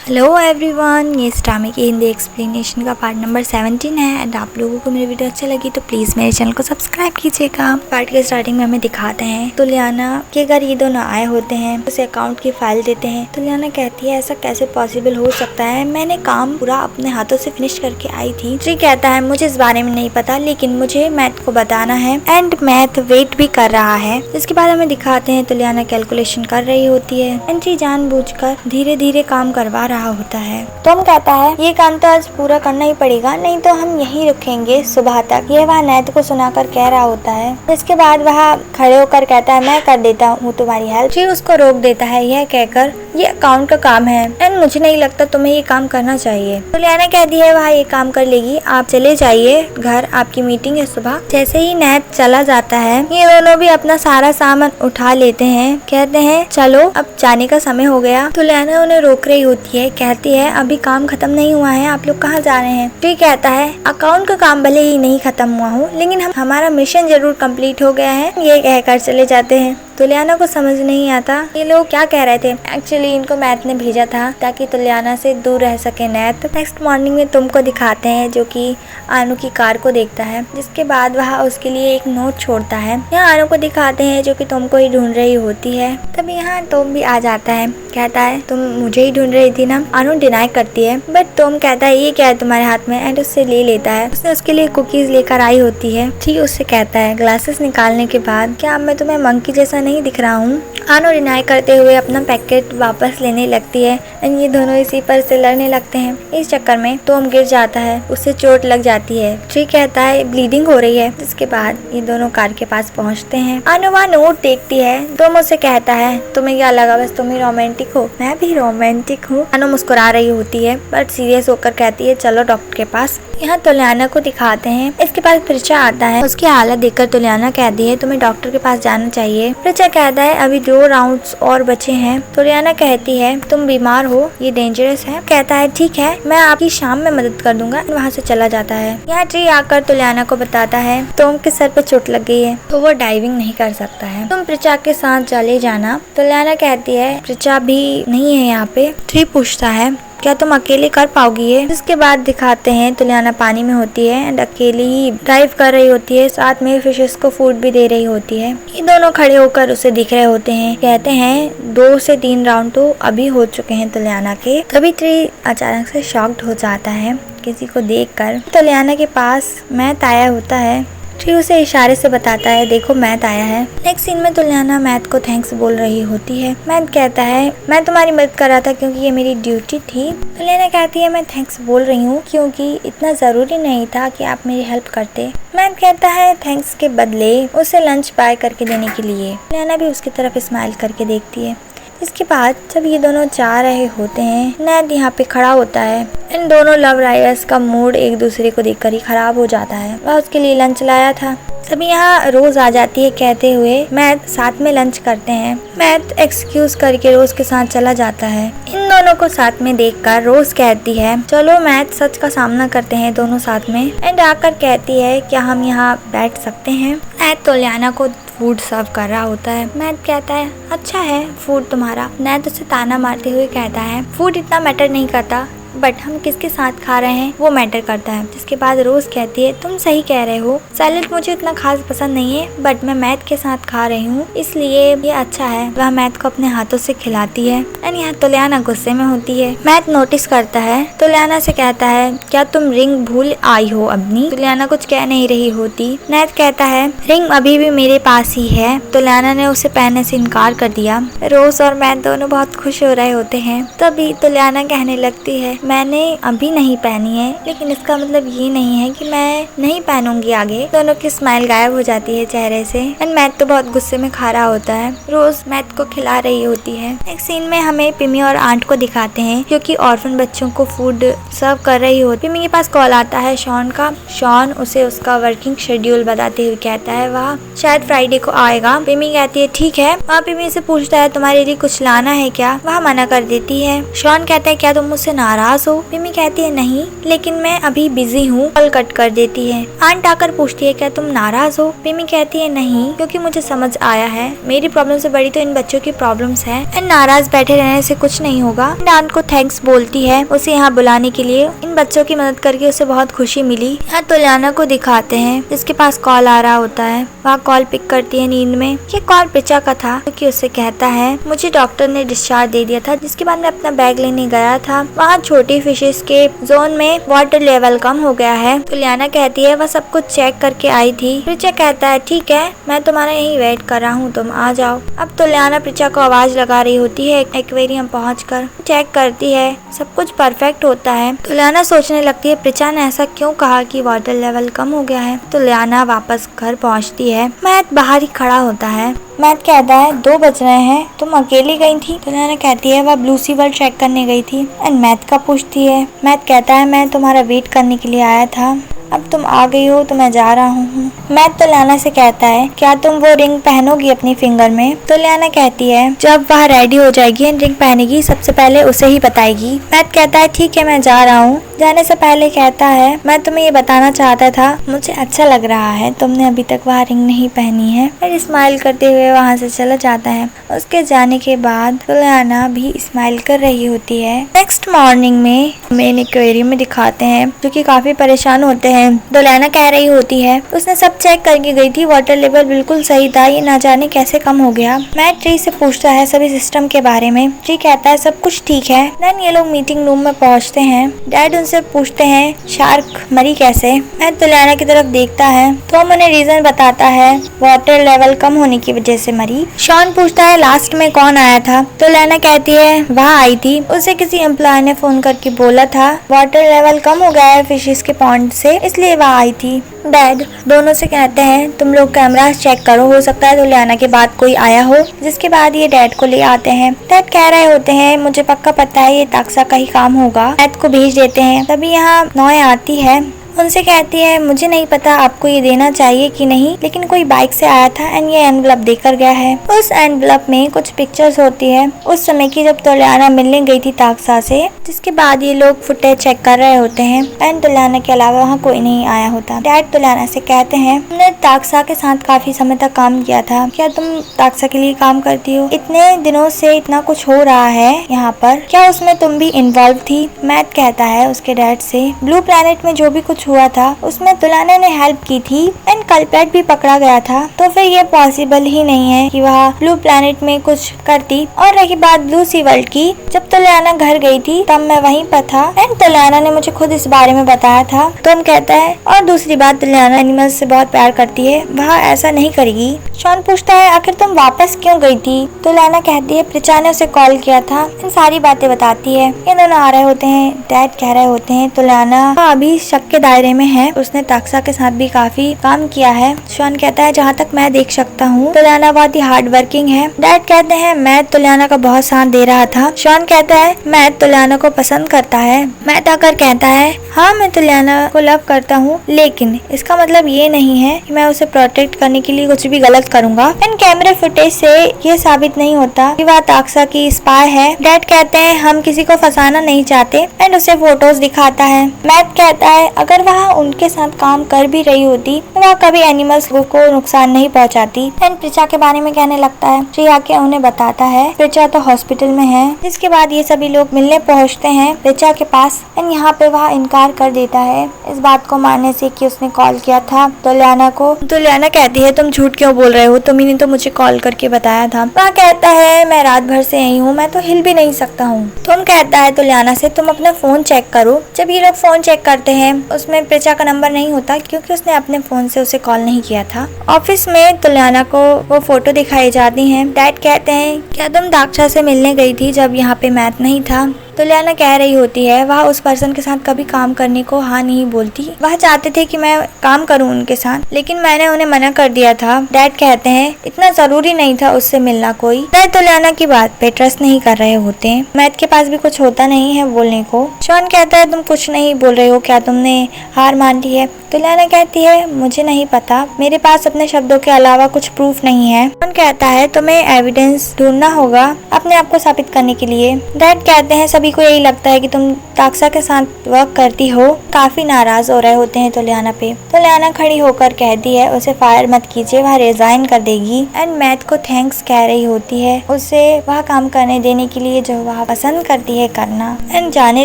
Hello everyone, ये स्टामी की Hindi explanation का पार्ट नंबर 17 है। एंड आप लोगों को मेरी वीडियो अच्छी लगी तो प्लीज़ मेरे चैनल को सब्सक्राइब कीजिएगा। पार्ट के स्टार्टिंग में हमें दिखाते हैं तुलियाना के घर ये दोनों आए होते हैं, उसे अकाउंट की फाइल देते हैं। तुलियाना कहती है ऐसा कैसे पॉसिबल हो सकता है, मैंने काम पूरा अपने हाथों से फिनिश करके आई थी। श्री कहता है मुझे इस बारे में नहीं पता, लेकिन मुझे मैथ को बताना है एंड मैथ वेट भी कर रहा है। इसके बाद हमें दिखाते हैं तुलियाना कैलकुलेशन कर रही होती है एंड श्री जानबूझकर धीरे धीरे काम करवा रहा होता है। टॉम कहता है ये काम तो आज पूरा करना ही पड़ेगा, नहीं तो हम यहीं रुकेंगे सुबह तक। ये वह नैत को सुनाकर कह रहा होता है। इसके बाद वह खड़े होकर कहता है मैं कर देता हूँ तुम्हारी हेल्प। श्री उसको रोक देता है यह कहकर ये अकाउंट का काम है एंड मुझे नहीं लगता तुम्हें ये काम करना चाहिए। तुलियाना कहती है वह ये काम कर लेगी, आप चले जाइए घर, आपकी मीटिंग है सुबह। जैसे ही नैत चला जाता है ये दोनों भी अपना सारा सामान उठा लेते हैं, कहते हैं चलो अब जाने का समय हो गया। तुलियाना उन्हें रोक रही होती है, कहती है अभी काम खत्म नहीं हुआ है, आप लोग कहाँ जा रहे हैं। श्री कहता है अकाउंट का काम भले ही नहीं खत्म हुआ हो, लेकिन हमारा मिशन जरूर कंप्लीट हो गया है। ये कहकर चले जाते हैं। तुलियाना को समझ नहीं आता ये लोग क्या कह रहे थे। एक्चुअली इनको मैथ ने भेजा था ताकि तुलियाना से दूर रह सके नैत। नेक्स्ट मॉर्निंग में तुमको दिखाते हैं जो कि आनू की कार को देखता है, जिसके बाद वह उसके लिए एक नोट छोड़ता है। यहाँ आनू को दिखाते हैं जो कि तुम को ही ढूंढ रही होती है। तब यहाँ तुम भी आ जाता है, कहता है तुम मुझे ही ढूंढ रही थी ना। आनू डिनाई करती है बट तुम कहता है ये क्या है तुम्हारे हाथ में एंड उससे ले लेता है। उसने उसके लिए कुकीज लेकर आई होती है। ठीक उससे कहता है ग्लासेस निकालने के बाद क्या अब मैं तुम्हें मंकी जैसा नहीं दिख रहा हूँ। आनू डिनाई करते हुए अपना पैकेट वापस लेने लगती है एंड ये दोनों इसी पर से लड़ने लगते हैं। इस चक्कर में टॉम गिर जाता है, उससे चोट लग जाती है। श्री कहता है ब्लीडिंग हो रही है। इसके बाद ये दोनों कार के पास पहुँचते हैं। आनू वहाँ नोट देखती है। टॉम उससे कहता है तुम्हें क्या लगा बस तुम ही रोमांटिक हो, मैं भी रोमांटिक हूँ। आनू मुस्कुरा रही होती है बट सीरियस होकर कहती है चलो डॉक्टर के पास। यहाँ तुलियाना को दिखाते हैं। इसके पास प्रिचा आता है। उसकी हालत देखकर तुलियाना कहती है तुम्हें डॉक्टर के पास जाना चाहिए। प्रिचा कहता है अभी 2 राउंड्स और बचे हैं। तुलियाना कहती है तुम बीमार हो, ये डेंजरस है। कहता है ठीक है मैं आपकी शाम में मदद कर दूंगा। वहाँ से चला जाता है। यहाँ ट्री आकर तुलियाना को बताता है तुम के सर पे चोट लग गई है तो वो डाइविंग नहीं कर सकता है, तुम प्रिचा के साथ चले जाना। तुलियाना कहती है प्रिचा भी नहीं है यहाँ पे। ट्री पूछता है क्या तुम अकेले कर पाओगी ये। इसके बाद दिखाते हैं तुलियाना पानी में होती है एंड अकेली ही ड्राइव कर रही होती है, साथ में फिशेस को फूड भी दे रही होती है। ये दोनों खड़े होकर उसे दिख रहे होते हैं, कहते हैं 2 से 3 राउंड तो अभी हो चुके हैं तुलियाना के। तभी ट्री अचानक से शॉक्ड हो जाता है किसी को देखकर। तुलियाना के पास मैथ आया होता है। ट्री उसे इशारे से बताता है देखो मैथ आया है। नेक्स्ट सीन में तुलियाना मैथ को थैंक्स बोल रही होती है। मैथ कहता है मैं तुम्हारी मदद कर रहा था क्योंकि ये मेरी ड्यूटी थी। तुलियाना कहती है मैं थैंक्स बोल रही हूँ क्योंकि इतना जरूरी नहीं था कि आप मेरी हेल्प करते। मैथ कहता है थैंक्स के बदले उसे लंच बाय करके देने के लिए। तुलियाना भी उसकी तरफ स्माइल करके देखती है। इसके बाद जब ये दोनों जा रहे होते हैं नैत यहाँ पे खड़ा होता है। इन दोनों लव राइडर्स का मूड एक दूसरे को देखकर ही खराब हो जाता है। वह उसके लिए लंच लाया था। तभी यहाँ रोज आ जाती है कहते हुए मैथ साथ में लंच करते हैं। मैथ एक्सक्यूज करके रोज के साथ चला जाता है। इन दोनों को साथ में देखकर रोज कहती है चलो मैथ सच का सामना करते हैं दोनों साथ में। एंड आकर कहती है क्या हम यहाँ बैठ सकते हैं। मैथ तुलियाना को फूड सर्व कर रहा होता है। मैथ कहता है अच्छा है फूड तुम्हारा। नैत उसे ताना मारते हुए कहता है फूड इतना मैटर नहीं करता, बट हम किसके साथ खा रहे हैं वो मैटर करता है। जिसके बाद रोज कहती है तुम सही कह रहे हो, सैलेड मुझे उतना खास पसंद नहीं है बट मैं मैथ के साथ खा रही हूँ इसलिए ये अच्छा है। वह मैथ को अपने हाथों से खिलाती है एंड यहाँ तुलियाना गुस्से में होती है। मैथ नोटिस करता है। तुलियाना से कहता है क्या तुम रिंग भूल आई हो अपनी। तुलियाना कुछ कह नहीं रही होती। मैथ कहता है रिंग अभी भी मेरे पास ही है। तुलियाना ने उसे पहनने से इनकार कर दिया। रोज और मैथ दोनों बहुत खुश हो रहे होते हैं। तभी तुलियाना कहने लगती है मैंने अभी नहीं पहनी है लेकिन इसका मतलब ये नहीं है कि मैं नहीं पहनूंगी आगे। दोनों की स्माइल गायब हो जाती है चेहरे से एंड मैथ तो बहुत गुस्से में खा रहा होता है। रोज मैथ को खिला रही होती है। एक सीन में हमें पिमी और आंट को दिखाते हैं क्योंकि ऑर्फन बच्चों को फूड सर्व कर रही होती। पिमी के पास कॉल आता है शॉन का। शॉन उसे उसका वर्किंग शेड्यूल बताते हुए कहता है वह शायद फ्राइडे को आएगा। पिमी कहती है ठीक है। वह पिमी से पूछता है तुम्हारे लिए कुछ लाना है क्या। वह मना कर देती है। शॉन कहता है क्या तुम मुझसे नाराज नाराज हो? मिमी कहती है नहीं, लेकिन मैं अभी बिजी हूँ। कॉल कट कर देती है। आंट आकर पूछती है क्या तुम नाराज हो? मिमी कहती है नहीं, क्योंकि मुझे समझ आया है मेरी प्रॉब्लम से बड़ी तो इन बच्चों की प्रॉब्लम्स है एंड नाराज बैठे रहने से कुछ नहीं होगा। आंट को थैंक्स बोलती है उसे यहाँ बुलाने के लिए। इन बच्चों की मदद करके उसे बहुत खुशी मिली। यहाँ तुलियाना को दिखाते हैं जिसके पास कॉल आ रहा होता है। वहाँ कॉल पिक करती है नींद में। ये कॉल प्रिचा का था, क्योंकि उससे कहता है मुझे डॉक्टर ने डिस्चार्ज दे दिया था, जिसके बाद मैं अपना बैग लेने गया था। वहाँ छोटी फिशेस के जोन में वाटर लेवल कम हो गया है। तुलियाना कहती है वह सब कुछ चेक करके आई थी। प्रिचा कहता है ठीक है, मैं तुम्हारा यहीं वेट कर रहा हूँ, तुम आ जाओ। अब तुलियाना प्रिचा को आवाज लगा रही होती है। एक्वेरियम पहुंचकर चेक करती है, सब कुछ परफेक्ट होता है। तुलियाना सोचने लगती है प्रिचा ने ऐसा क्यों कहा कि वाटर लेवल कम हो गया है। तुलियाना वापस घर पहुंचती है। मैथ बाहर ही खड़ा होता है। मैथ कहता है 2 बज रहे हैं, तुम अकेली गई थी? तुलियाना कहती है वह ब्लू सी वर्ल्ड चेक करने गई थी। एंड मैथ का पूछती है। मैथ कहता है मैं तुम्हारा वेट करने के लिए आया था, अब तुम आ गई हो तो मैं जा रहा हूँ। मैथ तुलियाना से कहता है क्या तुम वो रिंग पहनोगी अपनी फिंगर में? तुलियाना कहती है जब वह रेडी हो जाएगी एंड रिंग पहनेगी सबसे पहले उसे ही बताएगी। मैथ कहता है ठीक है, मैं जा रहा हूँ। जाने से पहले कहता है मैं तुम्हें ये बताना चाहता था, मुझे अच्छा लग रहा है तुमने अभी तक वह रिंग नहीं पहनी है। फिर स्माइल करते हुए वहाँ से चला जाता है। उसके जाने के बाद तुलियाना भी स्माइल कर रही होती है। नेक्स्ट मॉर्निंग में मेन एक्वेरियम में दिखाते हैं जो कि काफी परेशान होते हैं। तुलियाना कह रही होती है उसने सब चेक करके गई थी, वाटर लेवल बिल्कुल सही था, ये ना जाने कैसे कम हो गया। मैट ट्री से पूछता है सभी सिस्टम के बारे में। ट्री कहता है सब कुछ ठीक है। देन ये लोग मीटिंग रूम में पहुंचते हैं। डैड उनसे पूछते हैं शार्क मरी कैसे। मैट तुलियाना की तरफ देखता है तो हम उन्हें रीजन बताता है वाटर लेवल कम होने की वजह से मरी। शॉन पूछता है लास्ट में कौन आया था। तुलियाना कहती है वह आई थी, उसे किसी एम्प्लॉय ने फोन करके बोला था वाटर लेवल कम हो गया है फिशेस के पॉन्ड से, इसलिए वह आई थी। डैड दोनों से कहते हैं तुम लोग कैमरा चेक करो, हो सकता है तुलियाना के बाद कोई आया हो। जिसके बाद ये डैड को ले आते हैं। डैड कह रहे होते हैं मुझे पक्का पता है ये ताक्सा का ही काम होगा। डैड को भेज देते हैं। तभी यहाँ नॉय आती है, उनसे कहती है मुझे नहीं पता आपको ये देना चाहिए कि नहीं, लेकिन कोई बाइक से आया था एंड ये एनवलप देकर गया है। उस एनवलप में कुछ पिक्चर्स होती है उस समय की जब तुलियाना मिलने गई थी ताक्सा से। जिसके बाद ये लोग फुटेज चेक कर रहे होते हैं एंड तुलियाना के अलावा वहाँ कोई नहीं आया होता। डैड तुलियाना से कहते हैं तुमने ताक्सा के साथ काफी समय तक काम किया था, क्या तुम ताक्सा के लिए काम करती हो? इतने दिनों से इतना कुछ हो रहा है यहाँ पर, क्या उसमें तुम भी इन्वॉल्व थी? मैथ कहता है उसके डैड से ब्लू प्लैनेट में जो भी कुछ हुआ था उसमें तुलियाना ने हेल्प की थी एंड कल्प्रेट भी पकड़ा गया था, तो फिर ये पॉसिबल ही नहीं है कि वह ब्लू प्लैनेट में कुछ करती। और रही बात ब्लू सी वर्ल्ड की, जब तुलियाना घर गई थी तब मैं वहीं पर था एंड तुलियाना ने मुझे खुद इस बारे में बताया था। टॉम कहता है और दूसरी बात तुलियाना एनिमल्स से बहुत प्यार करती है, वह ऐसा नहीं करेगी। शॉन पूछता है आखिर तुम वापस क्यों गई थी? तुलियाना कहती है प्रिचा ने उसे कॉल किया था, इन सारी बातें बताती है। ये दोनों आ रहे होते हैं। डैड कह रहे होते हैं तुलियाना अभी शक के दायरे में है, उसने ताक्सा के साथ भी काफी काम किया है। शॉन कहता है जहाँ तक मैं देख सकता हूँ तुलियाना बहुत ही हार्ड वर्किंग है। डैड कहते हैं मैं तुलियाना का बहुत साथ दे रहा था। शॉन कहता है मैं तुलियाना को पसंद करता है। मैट आकर कहता है हाँ मैं तुलियाना को लव करता हूँ, लेकिन इसका मतलब ये नहीं है कि मैं उसे प्रोटेक्ट करने के लिए कुछ भी गलत करूँगा। इन कैमरे फुटेज से ये साबित नहीं होता कि वह ताक्सा की स्पाई है। डैड कहते हैं हम किसी को फंसाना नहीं चाहते एंड उसे फोटोज दिखाता है। मैट कहता है अगर वह उनके साथ काम कर भी रही होती तो वह कभी एनिमल्स को नुकसान नहीं पहुंचाती। एंड प्रिचा के बारे में कहने लगता है। श्री आके उन्हें बताता है प्रिचा तो हॉस्पिटल में है। जिसके बाद ये सभी लोग मिलने पहुंचते हैं प्रिचा के पास एंड यहाँ पे वह इनकार कर देता है इस बात को मानने से कि उसने कॉल किया था तुलियाना को। तुलियाना कहती है तुम झूठ क्यों बोल रहे हो, तुम्ही ने तो मुझे कॉल करके बताया था। वह कहता है मैं रात भर से यही हूँ, मैं तो हिल भी नहीं सकता हूँ। तुम कहता है तुलियाना से तुम अपना फोन चेक करो। जब ये लोग फोन चेक करते हैं उसमें प्रिचा का नंबर नहीं होता क्योंकि उसने अपने फोन से उसे कॉल नहीं किया था। ऑफिस में तुलियाना को वो फोटो दिखाई जाती है। डैड कहते हैं क्या तुम ताक्सा से मिलने गई थी जब यहाँ पे मैथ नहीं था? तुलियाना कह रही होती है वह उस पर्सन के साथ कभी काम करने को हाँ नहीं बोलती। वह चाहते थे कि मैं काम करूं उनके साथ, लेकिन मैंने उन्हें मना कर दिया था। डैड कहते हैं इतना जरूरी नहीं था उससे मिलना कोई। डैड तुलियाना की बात पे ट्रस्ट नहीं कर रहे होते। मैथ के पास भी कुछ होता नहीं है बोलने को। शॉन कहता है तुम कुछ नहीं बोल रहे हो, क्या तुमने हार मान ली है? तुलियाना कहती है मुझे नहीं पता, मेरे पास अपने शब्दों के अलावा कुछ प्रूफ नहीं है। शॉन कहता है तुम्हें एविडेंस ढूंढना होगा अपने आप को साबित करने के लिए। डैड कहते हैं सभी सभी को यही लगता है कि तुम ताक्सा के साथ वर्क करती हो। काफी नाराज हो रहे होते हैं तुलियाना पे। तुलियाना खड़ी होकर कहती है उसे फायर मत कीजिए, वह रिजाइन कर देगी। एंड मैथ को थैंक्स कह रही होती है उसे वह काम करने देने के लिए जो वह पसंद करती है करना। एंड जाने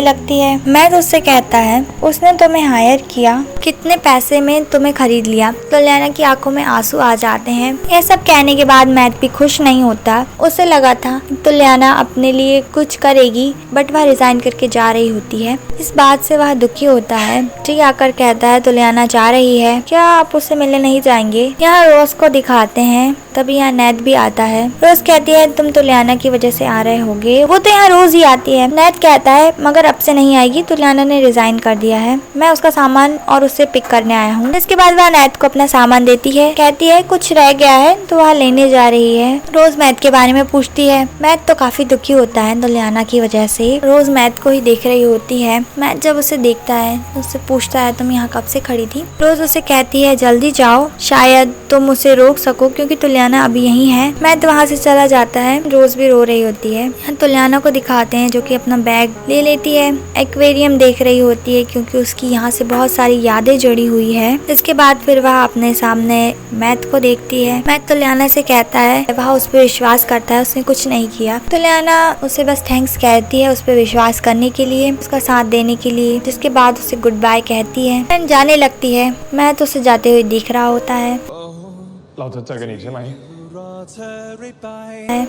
लगती है। मैथ उससे कहता है उसने तुम्हें हायर किया, कितने पैसे में तुम्हें खरीद लिया। तुलियाना की आंखों में आंसू आ जाते हैं। यह सब कहने के बाद मैथ भी खुश नहीं होता। उसे लगा था तुलियाना अपने लिए कुछ करेगी, बट वह रिजाइन करके जा रही होती है। इस बात से वह दुखी होता है। जी आकर कहता है तुलियाना जा रही है, क्या आप उससे मिलने नहीं जाएंगे। यहाँ रोज को दिखाते हैं। तभी यहाँ नैत भी आता है। रोज कहती है तुम तुलियाना की वजह से आ रहे होगे, वो तो यहाँ रोज ही आती है। नैत कहता है मगर अब से नहीं आएगी, तुलियाना ने रिजाइन कर दिया है, मैं उसका सामान और उससे पिक करने आया हूँ। इसके बाद वह नैत को अपना सामान देती है, कहती है कुछ रह गया है तो वह लेने जा रही है। रोज मैथ के बारे में पूछती है। मैथ तो काफी दुखी होता है तुलियाना की वजह से। रोज मैथ को ही देख रही होती है। मैथ जब उसे देखता है उससे पूछता है तुम यहाँ कब से खड़ी थी। रोज उसे कहती है जल्दी जाओ, शायद तुम उसे रोक सको क्योंकि तुलियाना अभी यहीं है। मैथ वहाँ से चला जाता है। रोज भी रो रही होती है। यहाँ तुलियाना को दिखाते हैं जो कि अपना बैग ले लेती है। एक्वेरियम देख रही होती है क्योंकि उसकी यहाँ से बहुत सारी यादें जुड़ी हुई है। इसके बाद फिर वह अपने सामने मैथ को देखती है। मैथ तुलियाना से कहता है वह उस पर विश्वास करता है, उसने कुछ नहीं किया। तुलियाना उसे बस थैंक्स कहती है उस पर विश्वास करने के लिए, उसका साथ देने के लिए। जिसके बाद उसे गुड बाय कहती है एंड जाने लगती है। मैथ उसे जाते हुए दिख रहा होता है।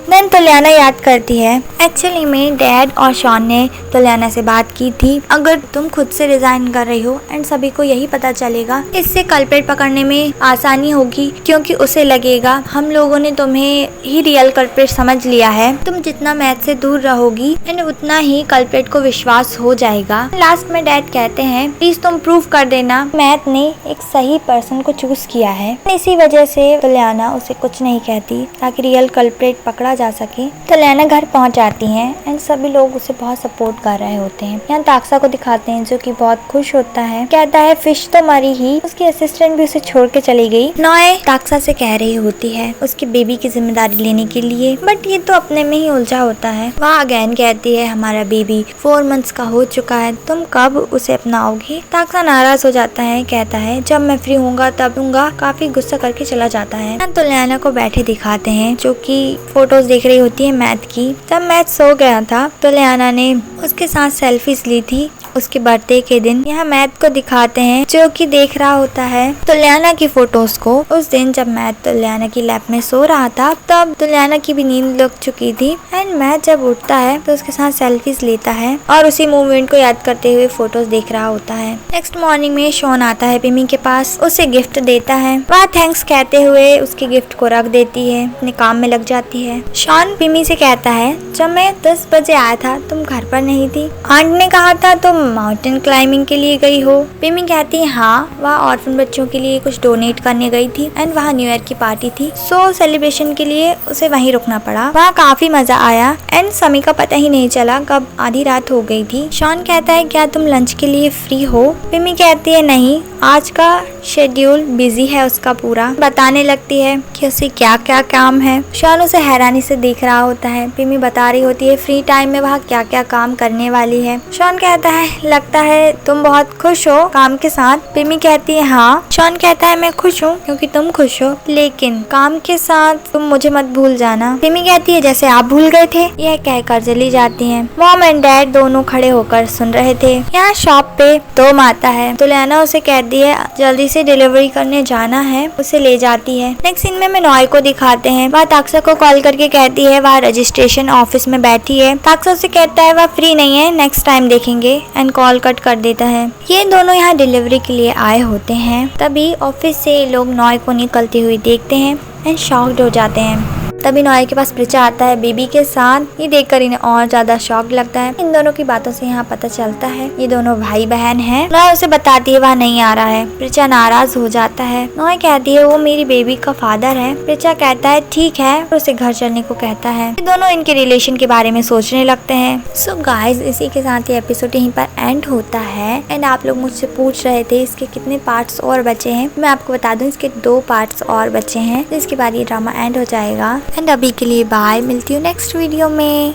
देन तुलियाना याद करती है एक्चुअली में डैड और शॉन ने तुलियाना से बात की थी, अगर तुम खुद से रिजाइन कर रही हो एंड सभी को यही पता चलेगा, इससे कल्प्रेट पकड़ने में आसानी होगी क्योंकि उसे लगेगा हम लोगों ने तुम्हें ही रियल कल्प्रेट समझ लिया है। तुम जितना मैथ से दूर रहोगी एंड उतना ही कल्प्रेट को विश्वास हो जाएगा। लास्ट में डैड कहते हैं प्लीज तुम प्रूव कर देना मैथ ने एक सही पर्सन को चूज किया है। इसी वजह से तुलियाना उसे कुछ नहीं कहती ताकि रियल कल्प्रेट पकड़ा जा सके। तुलियाना घर पहुंच जाती हैं एंड सभी लोग उसे बहुत सपोर्ट कर रहे होते हैं। यहाँ ताक्सा को दिखाते हैं जो कि बहुत खुश होता है, कहता है फिश तो मरी ही, उसकी असिस्टेंट भी उसे छोड़ के चली गई। नॉय ताक्सा से कह रही होती है उसकी बेबी की जिम्मेदारी लेने के लिए, बट ये तो अपने में ही उलझा होता है। वह अगेन कहती है हमारा बेबी 4 मंथ्स का हो चुका है, तुम कब उसे अपनाओगे। ताक्सा नाराज हो जाता है, कहता है जब मैं फ्री होऊंगा तब दूंगा। काफी गुस्सा करके चला जाता है। तुलियाना को बैठे दिखाते हैं जो कि फोटोज देख रही होती है मैथ की। जब मैथ सो गया था तुलियाना ने उसके साथ सेल्फीज ली थी उसके बर्थडे के दिन। यहाँ मैथ को दिखाते हैं जो कि देख रहा होता है तुलियाना की फोटोज को। उस दिन जब मैथ तुलियाना की लैप में सो रहा था तब तुलियाना की भी नींद लग चुकी थी एंड मैथ जब उठता है तो उसके साथ सेल्फीज लेता है और उसी मूवमेंट को याद करते हुए फोटोज देख रहा होता है। नेक्स्ट मॉर्निंग में शॉन आता है पिमी के पास, उसे गिफ्ट देता है। वह थैंक्स कहते हुए उसके गिफ्ट को रख देती है, अपने काम में लग जाती है। शॉन पिमी से कहता है जब मैं 10 बजे आया था तुम घर पर नहीं थी, आंट ने कहा था तुम माउंटेन क्लाइंबिंग के लिए गई हो। पिमी कहती है हाँ, वह ऑर्फन बच्चों के लिए कुछ डोनेट करने गई थी एंड वहाँ न्यू ईयर की पार्टी थी, सो सेलिब्रेशन के लिए उसे वहीं रुकना पड़ा। वहाँ काफी मजा आया एंड समय का पता ही नहीं चला कब आधी रात हो गई थी। शॉन कहता है क्या तुम लंच के लिए फ्री हो। पिमी कहती है नहीं, आज का शेड्यूल बिजी है उसका पूरा। बताने लगती है कि उसे क्या क्या काम है। शॉन उसे हैरानी से देख रहा होता है। पिमी बता रही होती है फ्री टाइम में वह क्या क्या काम करने वाली है। शॉन कहता है लगता है तुम बहुत खुश हो काम के साथ। पिमी कहती है हाँ। शॉन कहता है मैं खुश हूँ क्योंकि तुम खुश हो, लेकिन काम के साथ तुम मुझे मत भूल जाना। पिमी कहती है जैसे आप भूल गए थे। यह कहकर चली जाती है। मॉम एंड डैड दोनों खड़े होकर सुन रहे थे। यहाँ शॉप पे टॉम आता है। तुलियाना उसे कहती है जल्दी से डिलीवरी करने जाना है, उसे ले जाती है। नेक्स्ट सीन में नॉय को दिखाते हैं। वह ताक्सा को कॉल करके कहती है वह रजिस्ट्रेशन ऑफिस में बैठी है। ताक्सा उसे कहता है वह फ्री नहीं है, नेक्स्ट टाइम देखेंगे एंड कॉल कट कर देता है। ये दोनों यहाँ डिलीवरी के लिए आए होते हैं। तभी ऑफिस से लोग नॉय को निकलते हुए देखते हैं एंड शॉक्ड हो जाते हैं। तभी नॉय के पास प्रिचा आता है बेबी के साथ। ये देखकर इन्हें और ज्यादा शॉक लगता है। इन दोनों की बातों से यहाँ पता चलता है ये दोनों भाई बहन हैं। नॉय उसे बताती है वह नहीं आ रहा है। प्रिचा नाराज हो जाता है। नॉय कहती है वो मेरी बेबी का फादर है। प्रिचा कहता है ठीक है और उसे घर चलने को कहता है। ये दोनों इनके रिलेशन के बारे में सोचने लगते हैं। सो गाइज इसी के साथ ये एपिसोड यहीं पर एंड होता है। एंड आप लोग मुझसे पूछ रहे थे इसके कितने पार्ट्स और बचे हैं। मैं आपको बता दूं इसके 2 पार्ट्स और बचे हैं। इसके बाद ये ड्रामा एंड हो जाएगा। एंड अभी के लिए बाय, मिलती हूँ नेक्स्ट वीडियो में।